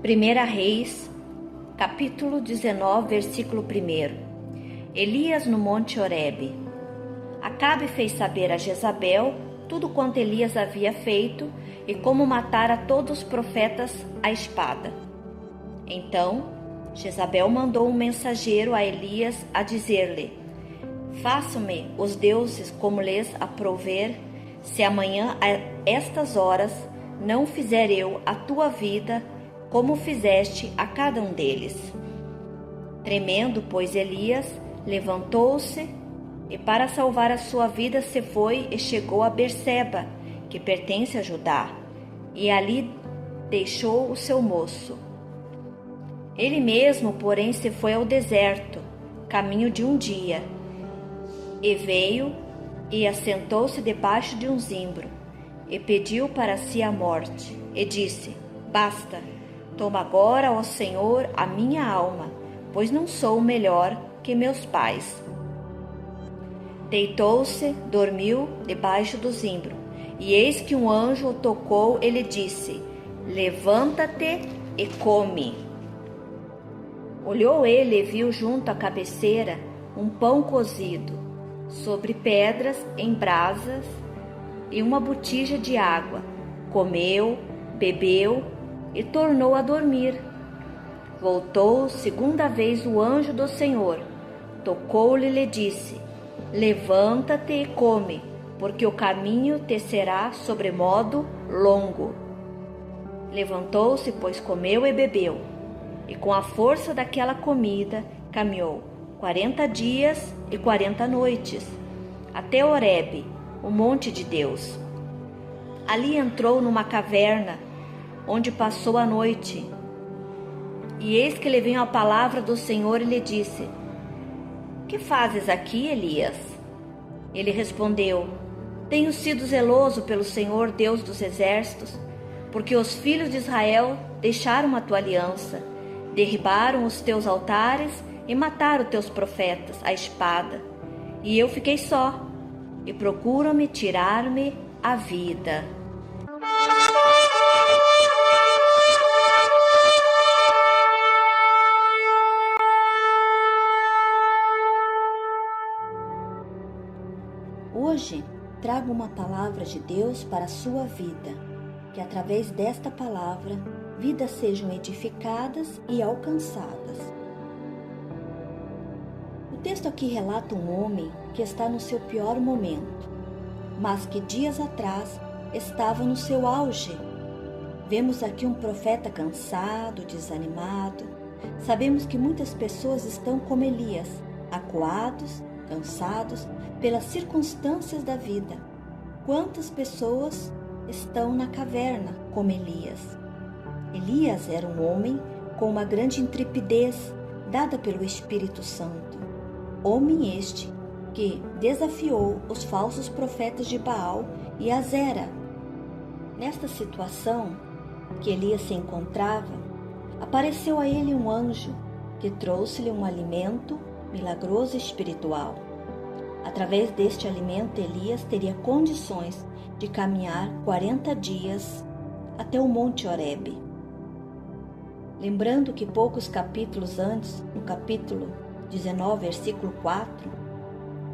1 Reis, capítulo 19, versículo 1. Elias no monte Horebe. Acabe fez saber a Jezabel tudo quanto Elias havia feito e como matara todos os profetas à espada. Então, Jezabel mandou um mensageiro a Elias a dizer-lhe: Façam-me os deuses como lhes aprouver, se amanhã a estas horas não fizer eu a tua vida como fizeste a cada um deles. Tremendo, pois, Elias levantou-se e para salvar a sua vida se foi e chegou a Berseba, que pertence a Judá, e ali deixou o seu moço. Ele mesmo, porém, se foi ao deserto, caminho de um dia, e veio e assentou-se debaixo de um zimbro, e pediu para si a morte, e disse: Basta, toma agora, ó Senhor, a minha alma, pois não sou melhor que meus pais. Deitou-se, dormiu debaixo do zimbro, e eis que um anjo o tocou e lhe disse: Levanta-te e come. Olhou ele e viu junto à cabeceira um pão cozido, sobre pedras em brasas, e uma botija de água. Comeu, bebeu e tornou a dormir. Voltou segunda vez o anjo do Senhor, tocou-lhe e lhe disse: Levanta-te e come, porque o caminho te será sobremodo longo. Levantou-se, pois comeu e bebeu, e com a força daquela comida caminhou 40 dias e 40 noites, até Horebe, o monte de Deus. Ali entrou numa caverna, onde passou a noite. E eis que lhe veio a palavra do Senhor e lhe disse: Que fazes aqui, Elias? Ele respondeu: Tenho sido zeloso pelo Senhor Deus dos exércitos, porque os filhos de Israel deixaram a tua aliança, derribaram os teus altares e mataram teus profetas à espada. E eu fiquei só, e procuram-me tirar-me a vida. Hoje trago uma palavra de Deus para a sua vida, que através desta palavra, vidas sejam edificadas e alcançadas. O texto aqui relata um homem que está no seu pior momento, mas que dias atrás estava no seu auge. Vemos aqui um profeta cansado, desanimado. Sabemos que muitas pessoas estão como Elias, acuados, cansados pelas circunstâncias da vida. Quantas pessoas estão na caverna como Elias? Elias era um homem com uma grande intrepidez dada pelo Espírito Santo. Homem este que desafiou os falsos profetas de Baal e Azera. Nesta situação que Elias se encontrava, apareceu a ele um anjo que trouxe-lhe um alimento milagroso e espiritual. Através deste alimento, Elias teria condições de caminhar 40 dias até o monte Horebe. Lembrando que poucos capítulos antes, no capítulo 19, versículo 4,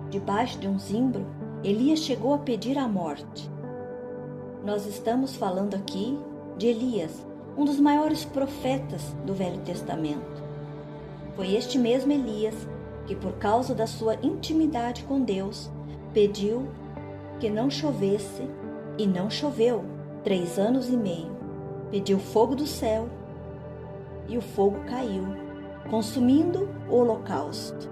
debaixo de um zimbro, Elias chegou a pedir a morte. Nós estamos falando aqui de Elias, um dos maiores profetas do Velho Testamento. Foi este mesmo Elias que, por causa da sua intimidade com Deus, pediu que não chovesse, e não choveu 3 anos e meio. Pediu fogo do céu, e o fogo caiu, consumindo o holocausto.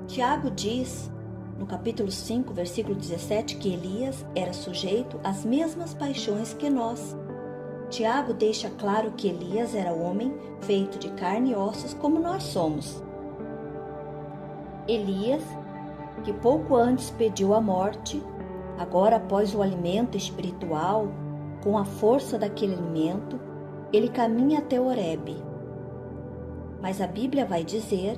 Tiago diz, no capítulo 5, versículo 17, que Elias era sujeito às mesmas paixões que nós. Tiago deixa claro que Elias era homem feito de carne e ossos como nós somos. Elias, que pouco antes pediu a morte, agora após o alimento espiritual, com a força daquele alimento, ele caminha até Horebe. Mas a Bíblia vai dizer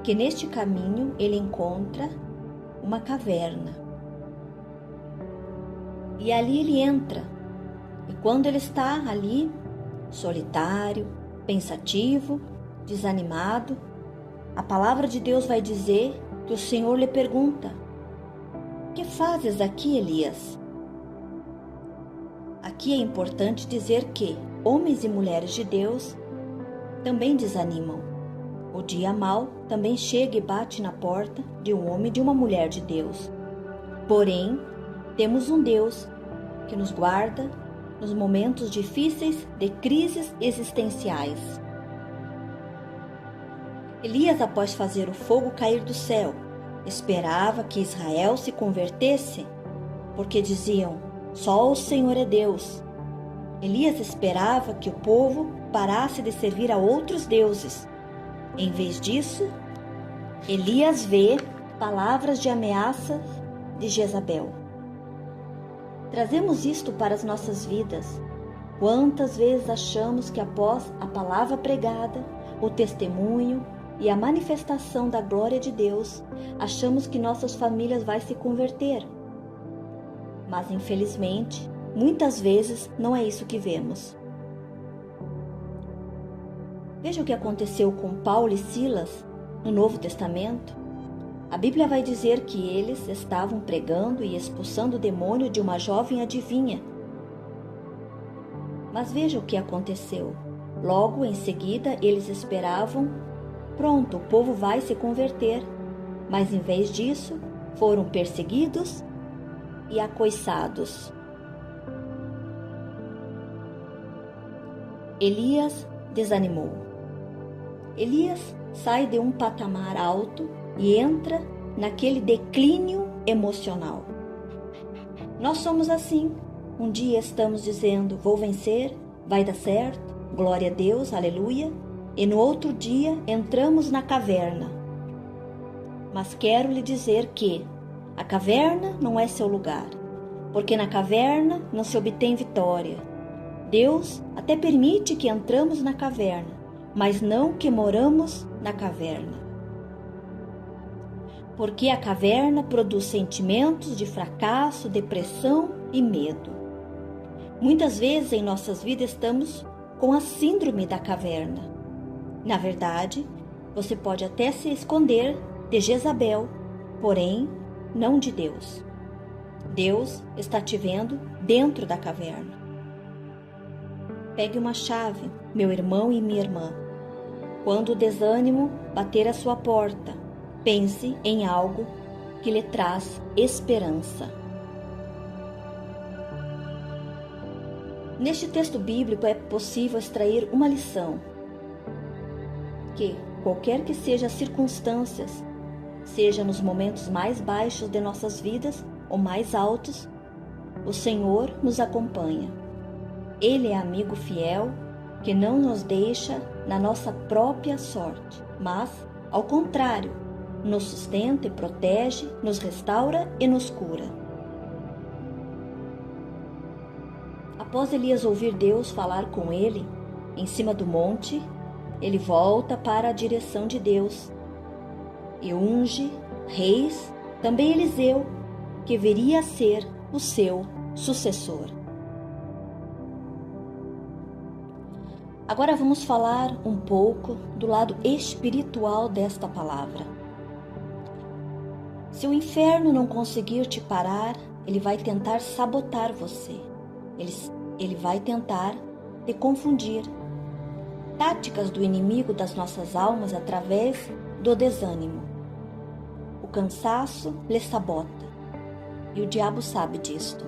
que neste caminho ele encontra uma caverna. E ali ele entra E quando ele está ali, solitário, pensativo, desanimado, a palavra de Deus vai dizer que o Senhor lhe pergunta: "Que fazes aqui, Elias?" Aqui é importante dizer que homens e mulheres de Deus também desanimam. O dia mau também chega e bate na porta de um homem e de uma mulher de Deus. Porém, temos um Deus que nos guarda nos momentos difíceis de crises existenciais. Elias, após fazer o fogo cair do céu, esperava que Israel se convertesse, porque diziam: "Só o Senhor é Deus." Elias esperava que o povo parasse de servir a outros deuses. Em vez disso, Elias vê palavras de ameaça de Jezabel. Trazemos isto para as nossas vidas. Quantas vezes achamos que após a palavra pregada, o testemunho e a manifestação da glória de Deus, achamos que nossas famílias vão se converter. Mas, infelizmente, muitas vezes não é isso que vemos. Veja o que aconteceu com Paulo e Silas no Novo Testamento. A Bíblia vai dizer que eles estavam pregando e expulsando o demônio de uma jovem adivinha. Mas veja o que aconteceu. Logo em seguida, eles esperavam: pronto, o povo vai se converter. Mas em vez disso, foram perseguidos e acoiçados. Elias desanimou. Elias sai de um patamar alto e entra naquele declínio emocional. Nós somos assim. Um dia estamos dizendo: vou vencer, vai dar certo, glória a Deus, aleluia. E no outro dia entramos na caverna. Mas quero lhe dizer que a caverna não é seu lugar, porque na caverna não se obtém vitória. Deus até permite que entramos na caverna, mas não que moramos na caverna. Porque a caverna produz sentimentos de fracasso, depressão e medo. Muitas vezes em nossas vidas estamos com a síndrome da caverna. Na verdade, você pode até se esconder de Jezabel, porém não de Deus. Deus está te vendo dentro da caverna. Pegue uma chave, meu irmão e minha irmã. Quando o desânimo bater à sua porta, pense em algo que lhe traz esperança. Neste texto bíblico é possível extrair uma lição: que, qualquer que sejam as circunstâncias, seja nos momentos mais baixos de nossas vidas ou mais altos, o Senhor nos acompanha. Ele é amigo fiel que não nos deixa na nossa própria sorte, mas, ao contrário, nos sustenta e protege, nos restaura e nos cura. Após Elias ouvir Deus falar com ele, em cima do monte, ele volta para a direção de Deus e unge reis, também Eliseu, que viria a ser o seu sucessor. Agora vamos falar um pouco do lado espiritual desta palavra. Se o inferno não conseguir te parar, ele vai tentar sabotar você. Ele vai tentar te confundir. Táticas do inimigo das nossas almas através do desânimo. O cansaço lhe sabota, e o diabo sabe disto.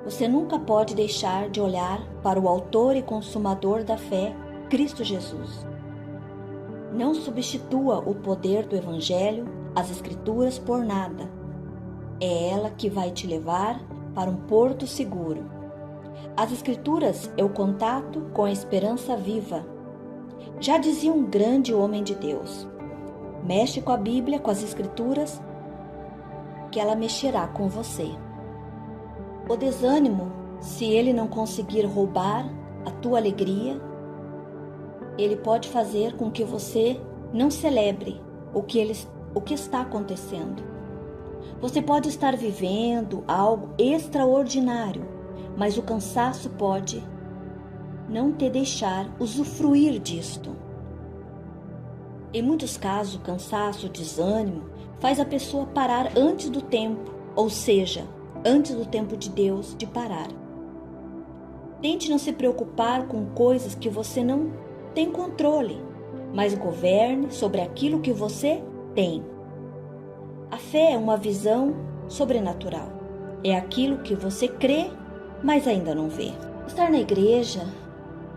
Você nunca pode deixar de olhar para o autor e consumador da fé, Cristo Jesus. Não substitua o poder do Evangelho, as Escrituras, por nada. É ela que vai te levar para um porto seguro. As Escrituras é o contato com a esperança viva. Já dizia um grande homem de Deus: mexe com a Bíblia, com as Escrituras, que ela mexerá com você. O desânimo, se ele não conseguir roubar a tua alegria, ele pode fazer com que você não celebre o que está acontecendo. Você pode estar vivendo algo extraordinário, mas o cansaço pode não te deixar usufruir disto. Em muitos casos, o cansaço, o desânimo, faz a pessoa parar antes do tempo, ou seja, antes do tempo de Deus de parar. Tente não se preocupar com coisas que você não tem controle, mas governe sobre aquilo que você tem. A fé é uma visão sobrenatural. É aquilo que você crê, mas ainda não vê. Estar na igreja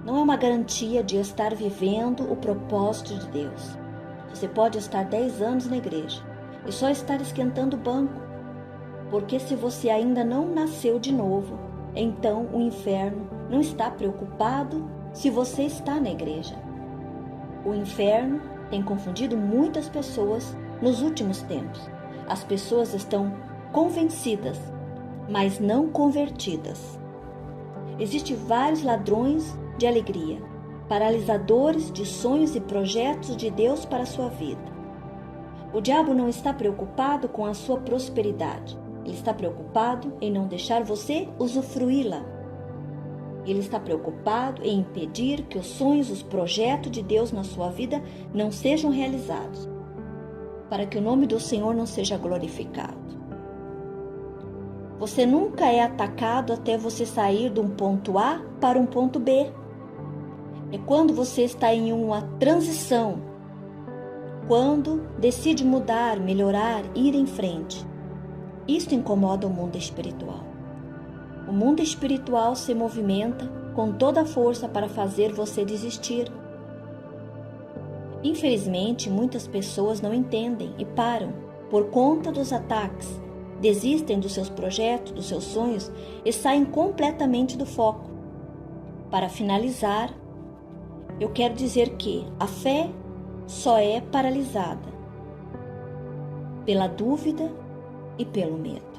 não é uma garantia de estar vivendo o propósito de Deus. Você pode estar 10 anos na igreja e só estar esquentando o banco, porque se você ainda não nasceu de novo, então o inferno não está preocupado se você está na igreja. O inferno tem confundido muitas pessoas nos últimos tempos. As pessoas estão convencidas, mas não convertidas. Existem vários ladrões de alegria, paralisadores de sonhos e projetos de Deus para a sua vida. O diabo não está preocupado com a sua prosperidade. Ele está preocupado em não deixar você usufruí-la. Ele está preocupado em impedir que os sonhos, os projetos de Deus na sua vida não sejam realizados, para que o nome do Senhor não seja glorificado. Você nunca é atacado até você sair de um ponto A para um ponto B. É quando você está em uma transição, quando decide mudar, melhorar, ir em frente. Isto incomoda o mundo espiritual. O mundo espiritual se movimenta com toda a força para fazer você desistir. Infelizmente, muitas pessoas não entendem e param por conta dos ataques, desistem dos seus projetos, dos seus sonhos e saem completamente do foco. Para finalizar, eu quero dizer que a fé só é paralisada pela dúvida e pelo medo.